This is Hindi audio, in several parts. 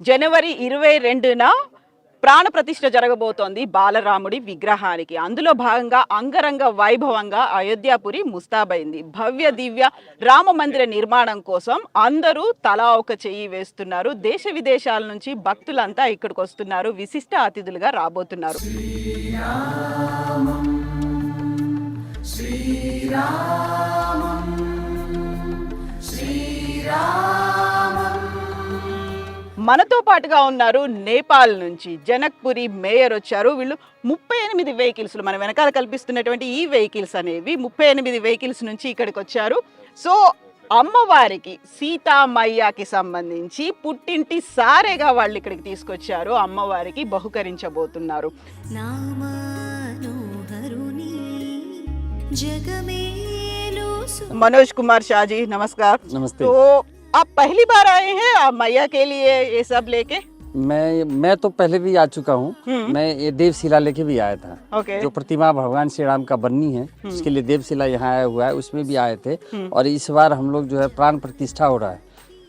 జనవరి 22న ప్రాణ ప్రతిష్ఠ జరగబోతోంది బాలరాముడి విగ్రహానికి. అందులో భాగంగా అంగరంగ వైభవంగా అయోధ్యాపురి ముస్తాబైంది. భవ్య దివ్య రామ మందిర నిర్మాణం కోసం అందరూ తలా ఒక చెయ్యి వేస్తున్నారు. దేశ విదేశాల నుంచి భక్తులంతా ఇక్కడికి వస్తున్నారు, విశిష్ట అతిథులుగా రాబోతున్నారు. మనతో పాటుగా ఉన్నారు నేపాల్ నుంచి జనక్పురి మేయర్ వచ్చారు. వీళ్ళు 38 వెహికల్స్, మన వెనకాల కల్పిస్తున్నటువంటి ఈ వెహికల్స్ అనేవి 38 వెహికల్స్ నుంచి ఇక్కడికి వచ్చారు. సో అమ్మవారికి సీతామయ్యకి సంబంధించి పుట్టింటి సారేగా వాళ్ళు ఇక్కడికి తీసుకొచ్చారు, అమ్మవారికి బహుకరించబోతున్నారు. मनोज कुमार शाह जी नमस्कार। नमस्ते। तो आप पहली बार आए हैं आप मैया के लिए ये सब लेके? मैं तो पहले भी आ चुका हूँ। मैं ये देवशिला लेके भी आया था। ओके। जो प्रतिमा भगवान श्री राम का बननी है उसके लिए देवशिला यहाँ आया हुआ है, उसमें भी आए थे। और इस बार हम लोग जो है प्राण प्रतिष्ठा हो रहा है।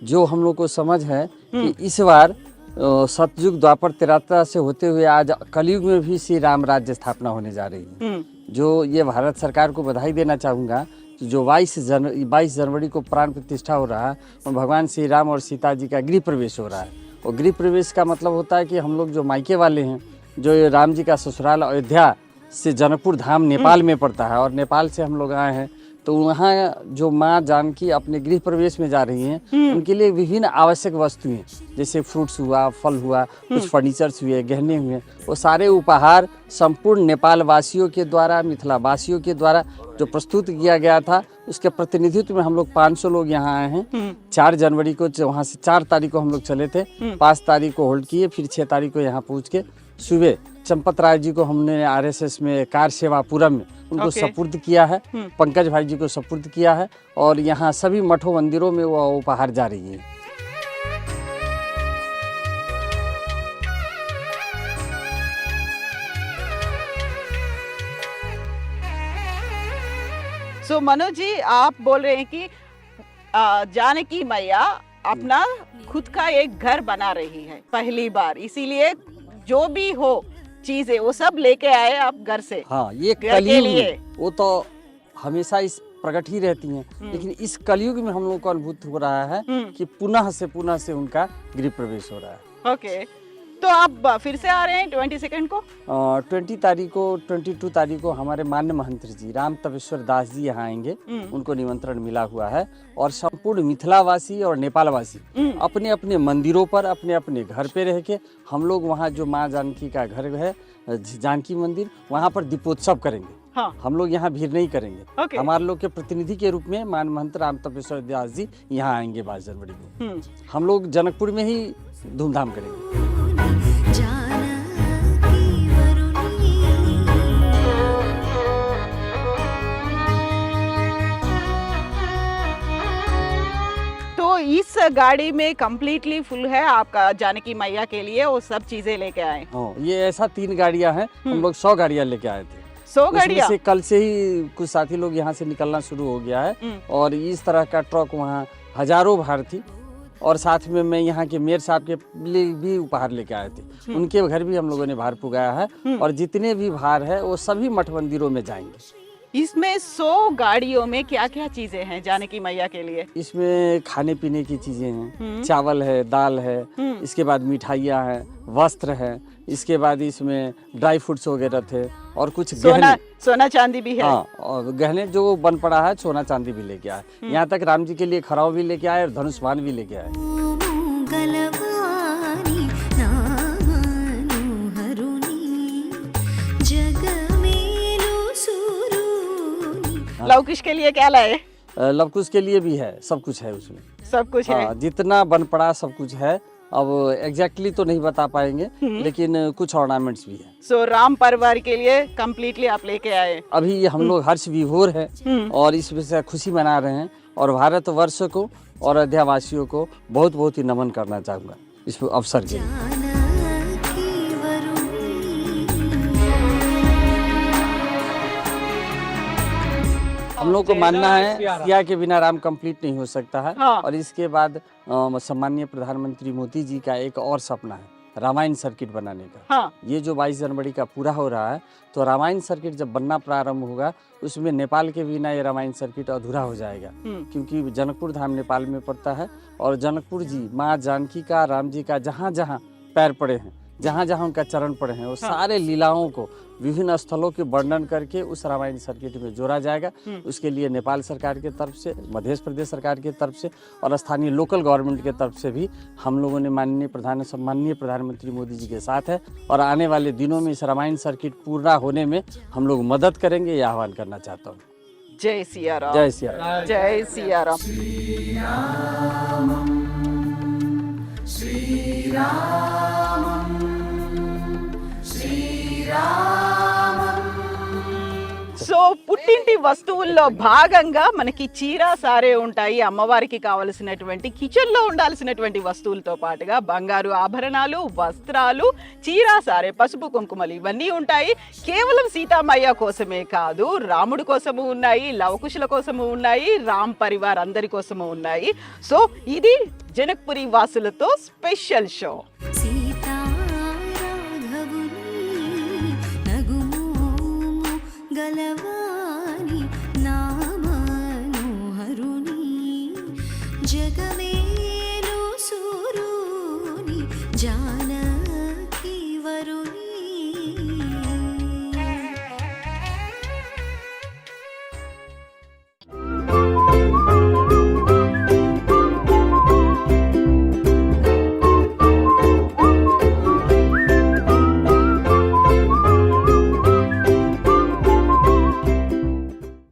जो हम लोग को समझ है कि इस बार सतयुग द्वापर त्रेता से होते हुए आज कलयुग में भी श्री राम राज्य स्थापना होने जा रही है। जो ये भारत सरकार को बधाई देना चाहूँगा कि जो 22 जनवरी को प्राण प्रतिष्ठा हो रहा है और भगवान श्री राम और सीता जी का गृह प्रवेश हो रहा है। और गृह प्रवेश का मतलब होता है कि हम लोग जो मायके वाले हैं, जो राम जी का ससुराल अयोध्या से जनकपुर धाम नेपाल में पड़ता है और नेपाल से हम लोग आए हैं, तो वहाँ जो माँ जानकी अपने गृह प्रवेश में जा रही हैं, उनके लिए विभिन्न आवश्यक वस्तुएं जैसे फ्रूट्स हुआ, फल हुआ, कुछ फर्नीचर्स हुए, गहने हुए, वो सारे उपहार संपूर्ण नेपाल वासियों के द्वारा, मिथिला वासियों के द्वारा जो प्रस्तुत किया गया था, उसके प्रतिनिधित्व में हम लोग 500 लोग यहाँ आए हैं। 4 जनवरी को वहाँ से 4 तारीख को हम लोग चले थे, 5 तारीख को होल्ड किए, फिर 6 तारीख को यहाँ पहुँच के सुबह चंपत राय जी को हमने RSS में कार सेवापुरम में उनको सपुर्द किया है, पंकज भाई जी को सपुर्द किया है और यहाँ सभी मठों मंदिरों में वो उपहार जा रही है। सो मनोज जी आप बोल रहे हैं कि जानकी मैया अपना खुद का एक घर बना रही है पहली बार, इसीलिए जो भी हो चीजें वो सब लेके आए आप घर से। हाँ, ये कलयुग में वो तो हमेशा इस प्रकट ही रहती हैं, लेकिन इस कलयुग में हम लोग को अनुभूत हो रहा है कि पुनः से उनका गृह प्रवेश हो रहा है। ओके, तो आप फिर से आ रहे हैं 22 को? 20 तारीख को 22 तारीख को हमारे मान्य महंत जी राम तपेश्वर दास जी यहाँ आएंगे, उनको निमंत्रण मिला हुआ है। और संपूर्ण मिथिलावासी और नेपालवासी अपने अपने मंदिरों पर अपने अपने घर पे रह के हम लोग वहाँ जो माँ जानकी का घर है जानकी मंदिर, वहाँ पर दीपोत्सव करेंगे। हाँ। हम लोग यहाँ भीड़ नहीं करेंगे। ओके। हमारे लोग के प्रतिनिधि के रूप में मान महंत राम तपेश्वर दास जी यहाँ आएंगे 22 जनवरी को। हम लोग जनकपुर में ही धूमधाम करेंगे। तो इस गाड़ी में कम्प्लीटली फुल है आपका जानकी मैया के लिए, वो सब चीजें लेके आए? हाँ, ये ऐसा 3 गाड़ियाँ हैं, हम लोग 100 गाड़ियाँ लेके आए थे। 100 गाड़ियाँ? से कल से ही कुछ साथी लोग यहाँ से निकलना शुरू हो गया है और इस तरह का ट्रक वहाँ हजारों भार थी। और साथ में मैं यहाँ के मेयर साहब के लिए भी उपहार लेके आए थे, उनके घर भी हम लोगों ने भार पुगाया है और जितने भी भार है वो सभी मठ मंदिरों में जाएंगे। इसमें 100 गाड़ियों में क्या क्या चीजें हैं जानकी मैया के लिए? इसमें खाने पीने की चीजें हैं, चावल है, दाल है, इसके बाद मिठाइयाँ हैं, वस्त्र है, इसके बाद इसमें ड्राई फ्रूट्स वगैरह थे और कुछ सोना चांदी भी है। हाँ, और गहने जो बन पड़ा है सोना चांदी भी लेके आए। यहाँ तक राम जी के लिए खराव भी लेके आए और धनुष्मान भी लेके आए। लवकुश के लिए क्या लाए? लवकुश के लिए भी है, सब कुछ है उसमें, सब कुछ है। जितना बन पड़ा सब कुछ है। अब एग्जैक्टली तो नहीं बता पाएंगे, लेकिन कुछ ऑर्नामेंट्स भी है। सो राम परिवार के लिए कम्प्लीटली आप लेके आए? अभी हम लोग हर्ष विभोर है और इस वजह से खुशी मना रहे हैं और भारत वर्ष को और अयोध्या वासियों को बहुत बहुत ही नमन करना चाहूँगा इस अवसर के लिए। हम लोग को मानना है सिया के बिना राम कंप्लीट नहीं हो सकता है। हाँ। और इसके बाद सम्माननीय प्रधानमंत्री मोदी जी का एक और सपना है रामायण सर्किट बनाने का। हाँ। ये जो 22 जनवरी का पूरा हो रहा है, तो रामायण सर्किट जब बनना प्रारंभ होगा उसमें नेपाल के बिना ये रामायण सर्किट अधूरा हो जाएगा, क्योंकि जनकपुर धाम नेपाल में पड़ता है और जनकपुर जी माँ जानकी का, राम जी का जहाँ जहाँ पैर पड़े हैं, जहाँ जहाँ उनका चरण पड़े हैं, वो सारे लीलाओं को विभिन्न स्थलों के वर्णन करके उस रामायण सर्किट में जोड़ा जाएगा। उसके लिए नेपाल सरकार के तरफ से, मध्य प्रदेश सरकार के तरफ से और स्थानीय लोकल गवर्नमेंट के तरफ से भी हम लोगों ने सम्माननीय प्रधानमंत्री मोदी जी के साथ है और आने वाले दिनों में इस रामायण सर्किट पूरा होने में हम लोग मदद करेंगे, ये आह्वान करना चाहता हूँ। जय सिया राम। जय सिया राम। जय सिया राम। సో పుట్టింటి వస్తువుల్లో భాగంగా మనకి చీర సారే ఉంటాయి, అమ్మవారికి కావలసినటువంటి కిచెన్ లో ఉండాల్సినటువంటి వస్తువులతో పాటుగా బంగారు ఆభరణాలు, వస్త్రాలు, చీర సారే, పసుపు కుంకుమలు ఇవన్నీ ఉంటాయి. కేవలం సీతామయ్య కోసమే కాదు, రాముడి కోసము ఉన్నాయి, లవకుశుల కోసము ఉన్నాయి, రామ్ పరివార్ అందరి కోసము ఉన్నాయి. సో ఇది జనక్పురి వాసులతో స్పెషల్ షో. గలవ